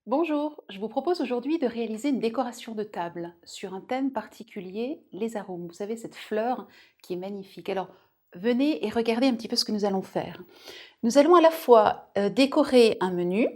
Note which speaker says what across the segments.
Speaker 1: Bonjour, je vous propose aujourd'hui de réaliser une décoration de table sur un thème particulier, les arômes. Vous savez, cette fleur qui est magnifique. Alors, venez et regardez un petit peu ce que nous allons faire. Nous allons à la fois décorer un menu,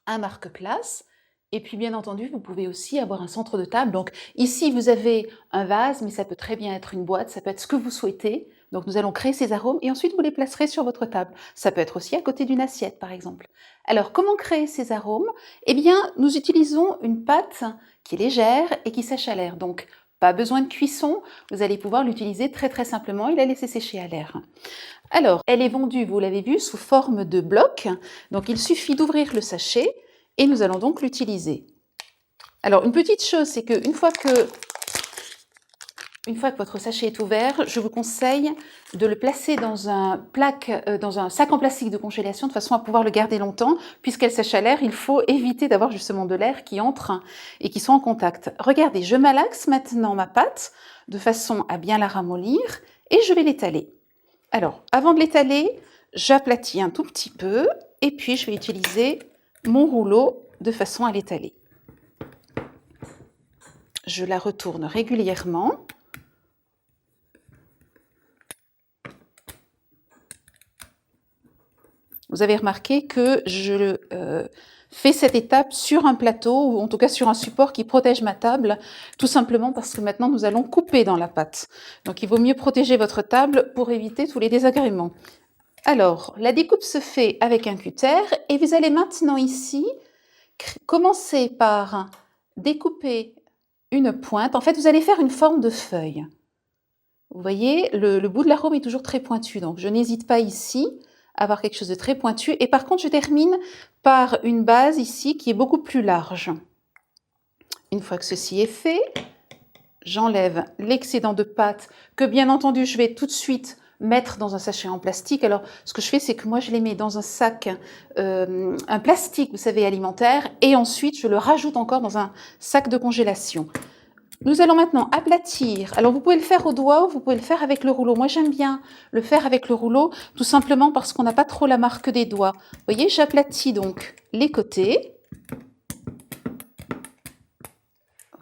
Speaker 1: un marque-place, et puis bien entendu, vous pouvez aussi avoir un centre de table. Donc ici, vous avez un vase, mais ça peut très bien être une boîte, ça peut être ce que vous souhaitez. Donc nous allons créer ces arômes et ensuite vous les placerez sur votre table. Ça peut être aussi à côté d'une assiette, par exemple. Alors, comment créer ces arômes? Eh bien, nous utilisons une pâte qui est légère et qui sèche à l'air. Donc, pas besoin de cuisson, vous allez pouvoir l'utiliser très très simplement et la laisser sécher à l'air. Alors, elle est vendue, vous l'avez vu, sous forme de bloc. Donc, il suffit d'ouvrir le sachet et nous allons donc l'utiliser. Alors, une petite chose, c'est qu'une fois que votre sachet est ouvert, je vous conseille de le placer dans dans un sac en plastique de congélation de façon à pouvoir le garder longtemps. Puisqu'elle sèche à l'air, il faut éviter d'avoir justement de l'air qui entre et qui soit en contact. Regardez, je malaxe maintenant ma pâte de façon à bien la ramollir et je vais l'étaler. Alors, avant de l'étaler, j'aplatis un tout petit peu et puis je vais utiliser mon rouleau de façon à l'étaler. Je la retourne régulièrement. Vous avez remarqué que je fais cette étape sur un plateau, ou en tout cas sur un support qui protège ma table, tout simplement parce que maintenant nous allons couper dans la pâte. Donc il vaut mieux protéger votre table pour éviter tous les désagréments. Alors, la découpe se fait avec un cutter et vous allez maintenant ici commencer par découper une pointe. En fait, vous allez faire une forme de feuille. Vous voyez, le bout de l'arôme est toujours très pointu, donc je n'hésite pas ici à avoir quelque chose de très pointu. Et par contre, je termine par une base ici qui est beaucoup plus large. Une fois que ceci est fait, j'enlève l'excédent de pâte que bien entendu je vais tout de suite mettre dans un sachet en plastique. Alors ce que je fais, c'est que moi je les mets dans un sac, un plastique, vous savez, alimentaire, et ensuite je le rajoute encore dans un sac de congélation. Nous allons maintenant aplatir. Alors vous pouvez le faire au doigt ou vous pouvez le faire avec le rouleau. Moi j'aime bien le faire avec le rouleau, tout simplement parce qu'on n'a pas trop la marque des doigts. Vous voyez, j'aplatis donc les côtés.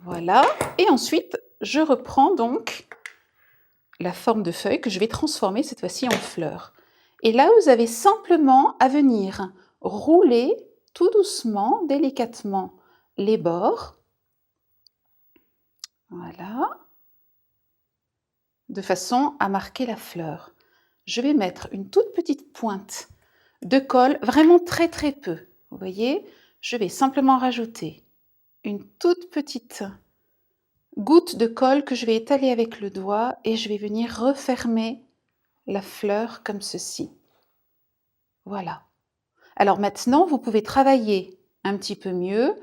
Speaker 1: Voilà. Et ensuite, je reprends donc la forme de feuille que je vais transformer cette fois-ci en fleur. Et là, vous avez simplement à venir rouler tout doucement, délicatement, les bords. Voilà. De façon à marquer la fleur. Je vais mettre une toute petite pointe de colle, vraiment très très peu. Vous voyez, je vais simplement rajouter une toute petite goutte de colle que je vais étaler avec le doigt et je vais venir refermer la fleur comme ceci. Voilà. Alors maintenant, vous pouvez travailler un petit peu mieux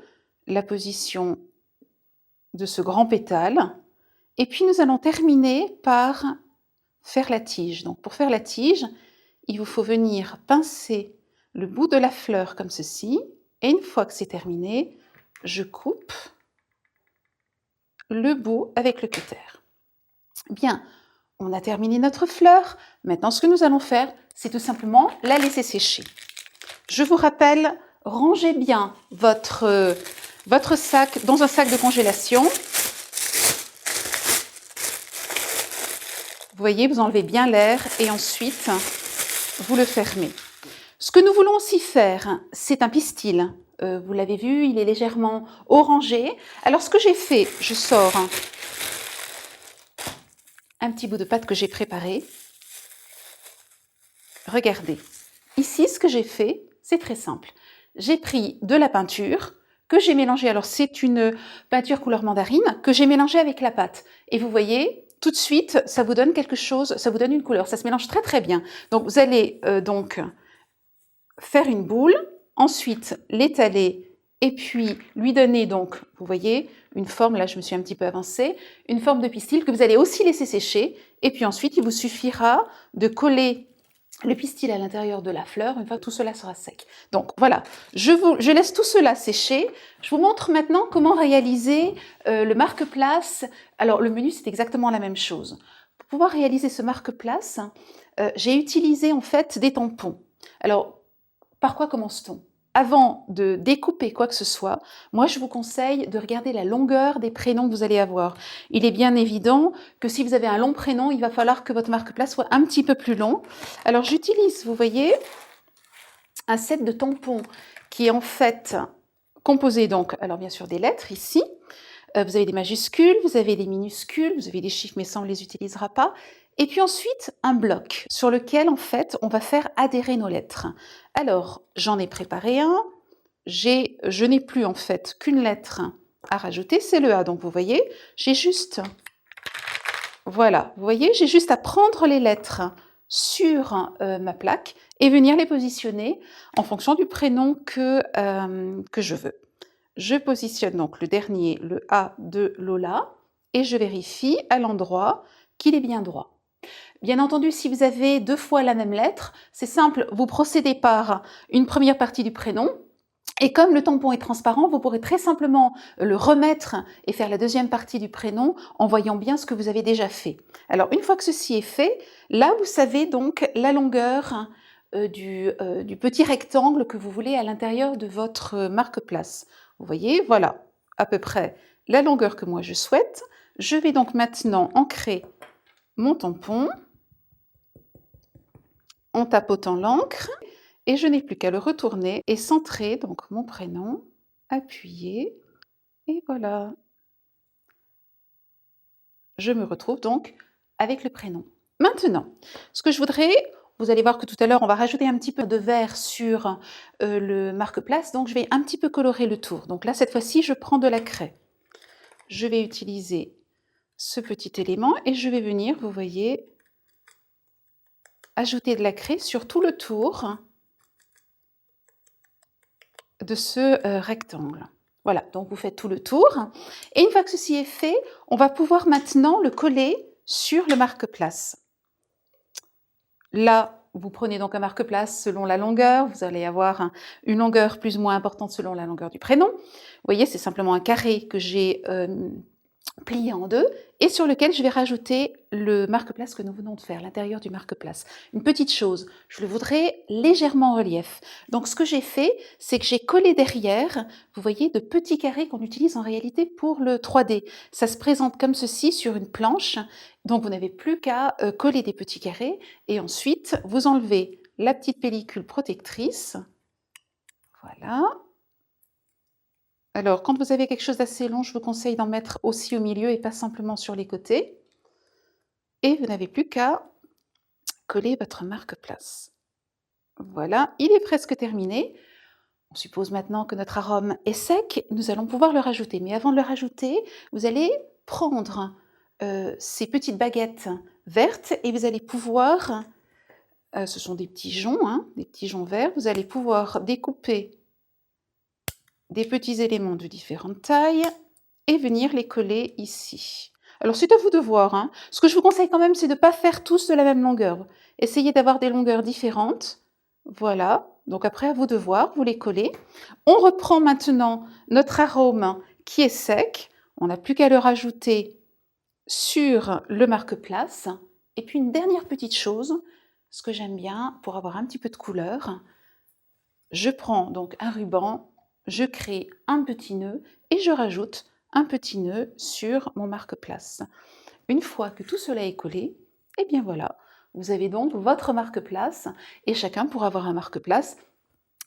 Speaker 1: la position de ce grand pétale. Et puis nous allons terminer par faire la tige. Donc pour faire la tige, il vous faut venir pincer le bout de la fleur comme ceci. Et une fois que c'est terminé, je coupe le bout avec le cutter. Bien, on a terminé notre fleur. Maintenant, ce que nous allons faire, c'est tout simplement la laisser sécher. Je vous rappelle, rangez bien votre sac dans un sac de congélation. Vous voyez, vous enlevez bien l'air et ensuite, vous le fermez. Ce que nous voulons aussi faire, c'est un pistil. Vous l'avez vu, il est légèrement orangé. Alors, ce que j'ai fait, je sors un petit bout de pâte que j'ai préparé. Regardez. Ici, ce que j'ai fait, c'est très simple. J'ai pris de la peinture que j'ai mélangée. Alors, c'est une peinture couleur mandarine que j'ai mélangée avec la pâte. Et vous voyez, tout de suite, ça vous donne quelque chose, ça vous donne une couleur. Ça se mélange très très bien. Donc, vous allez donc faire une boule, ensuite l'étaler et puis lui donner donc, vous voyez, une forme, là je me suis un petit peu avancée, une forme de pistil que vous allez aussi laisser sécher et puis ensuite il vous suffira de coller le pistil à l'intérieur de la fleur une fois que tout cela sera sec. Donc voilà, je laisse tout cela sécher. Je vous montre maintenant comment réaliser le marque-place. Alors le menu c'est exactement la même chose. Pour pouvoir réaliser ce marque-place, j'ai utilisé en fait des tampons. Alors par quoi commence-t-on? avant de découper quoi que ce soit, moi je vous conseille de regarder la longueur des prénoms que vous allez avoir. Il est bien évident que si vous avez un long prénom, il va falloir que votre marque-place soit un petit peu plus long. Alors j'utilise, vous voyez, un set de tampons qui est en fait composé donc, alors bien sûr des lettres ici, vous avez des majuscules, vous avez des minuscules, vous avez des chiffres mais ça on ne les utilisera pas. Et puis ensuite un bloc sur lequel en fait on va faire adhérer nos lettres. Alors j'en ai préparé un, je n'ai plus en fait qu'une lettre à rajouter, c'est le A. Donc vous voyez, j'ai juste, voilà, vous voyez, j'ai juste à prendre les lettres sur ma plaque et venir les positionner en fonction du prénom que je veux. Je positionne donc le dernier, le A de Lola, et je vérifie à l'endroit qu'il est bien droit. Bien entendu, si vous avez 2 fois la même lettre, c'est simple, vous procédez par une première partie du prénom, et comme le tampon est transparent, vous pourrez très simplement le remettre et faire la deuxième partie du prénom en voyant bien ce que vous avez déjà fait. Alors, une fois que ceci est fait, là, vous savez donc la longueur du petit rectangle que vous voulez à l'intérieur de votre marque-place. Vous voyez, voilà, à peu près la longueur que moi je souhaite. Je vais donc maintenant ancrer mon tampon en tapotant l'encre et je n'ai plus qu'à le retourner et centrer donc mon prénom, appuyer et voilà. Je me retrouve donc avec le prénom. Maintenant, ce que je voudrais, vous allez voir que tout à l'heure on va rajouter un petit peu de vert sur le marque-place, donc je vais un petit peu colorer le tour. Donc là cette fois-ci je prends de la craie. Je vais utiliser ce petit élément et je vais venir, vous voyez, ajouter de la craie sur tout le tour de ce rectangle. Voilà, donc vous faites tout le tour. Et une fois que ceci est fait, on va pouvoir maintenant le coller sur le marque-place. Là, vous prenez donc un marque-place selon la longueur. Vous allez avoir une longueur plus ou moins importante selon la longueur du prénom. Vous voyez, c'est simplement un carré que j'ai plié en deux et sur lequel je vais rajouter le marque-place que nous venons de faire, l'intérieur du marque-place. Une petite chose, je le voudrais légèrement en relief. Donc ce que j'ai fait, c'est que j'ai collé derrière, vous voyez, de petits carrés qu'on utilise en réalité pour le 3D. Ça se présente comme ceci sur une planche, donc vous n'avez plus qu'à coller des petits carrés et ensuite vous enlevez la petite pellicule protectrice. Voilà. Alors, quand vous avez quelque chose d'assez long, je vous conseille d'en mettre aussi au milieu et pas simplement sur les côtés. Et vous n'avez plus qu'à coller votre marque-place. Voilà, il est presque terminé. On suppose maintenant que notre arôme est sec, nous allons pouvoir le rajouter. Mais avant de le rajouter, vous allez prendre ces petites baguettes vertes et vous allez pouvoir, ce sont des petits joncs, hein, des petits joncs verts, vous allez pouvoir découper des petits éléments de différentes tailles et venir les coller ici. Alors c'est à vous de voir, hein. Ce que je vous conseille quand même, c'est de ne pas faire tous de la même longueur. Essayez d'avoir des longueurs différentes. Voilà, donc après à vous de voir, vous les collez. On reprend maintenant notre arôme qui est sec. On n'a plus qu'à le rajouter sur le marque-place. Et puis une dernière petite chose, ce que j'aime bien pour avoir un petit peu de couleur, je prends donc un ruban, je crée un petit nœud et je rajoute un petit nœud sur mon marque-place. Une fois que tout cela est collé, et bien voilà, vous avez donc votre marque-place et chacun pourra avoir un marque-place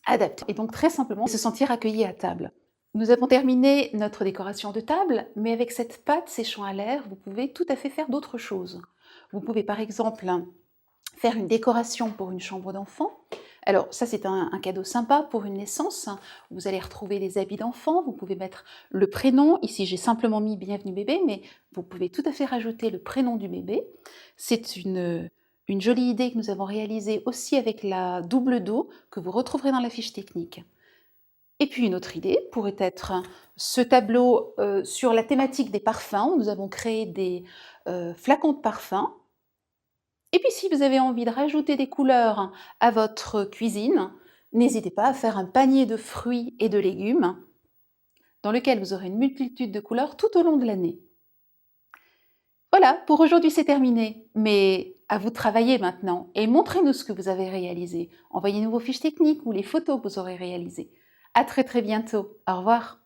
Speaker 1: adapté. Et donc très simplement se sentir accueilli à table. Nous avons terminé notre décoration de table, mais avec cette pâte séchant à l'air, vous pouvez tout à fait faire d'autres choses. Vous pouvez par exemple faire une décoration pour une chambre d'enfant. Alors ça c'est un cadeau sympa pour une naissance. Vous allez retrouver les habits d'enfant, vous pouvez mettre le prénom. Ici j'ai simplement mis bienvenue bébé, mais vous pouvez tout à fait rajouter le prénom du bébé. C'est une jolie idée que nous avons réalisée aussi avec la double dos que vous retrouverez dans la fiche technique. Et puis une autre idée pourrait être ce tableau sur la thématique des parfums, où nous avons créé des flacons de parfums. Et puis si vous avez envie de rajouter des couleurs à votre cuisine, n'hésitez pas à faire un panier de fruits et de légumes dans lequel vous aurez une multitude de couleurs tout au long de l'année. Voilà, pour aujourd'hui c'est terminé, mais à vous de travailler maintenant et montrez-nous ce que vous avez réalisé. Envoyez-nous vos fiches techniques ou les photos que vous aurez réalisées. À très très bientôt. Au revoir.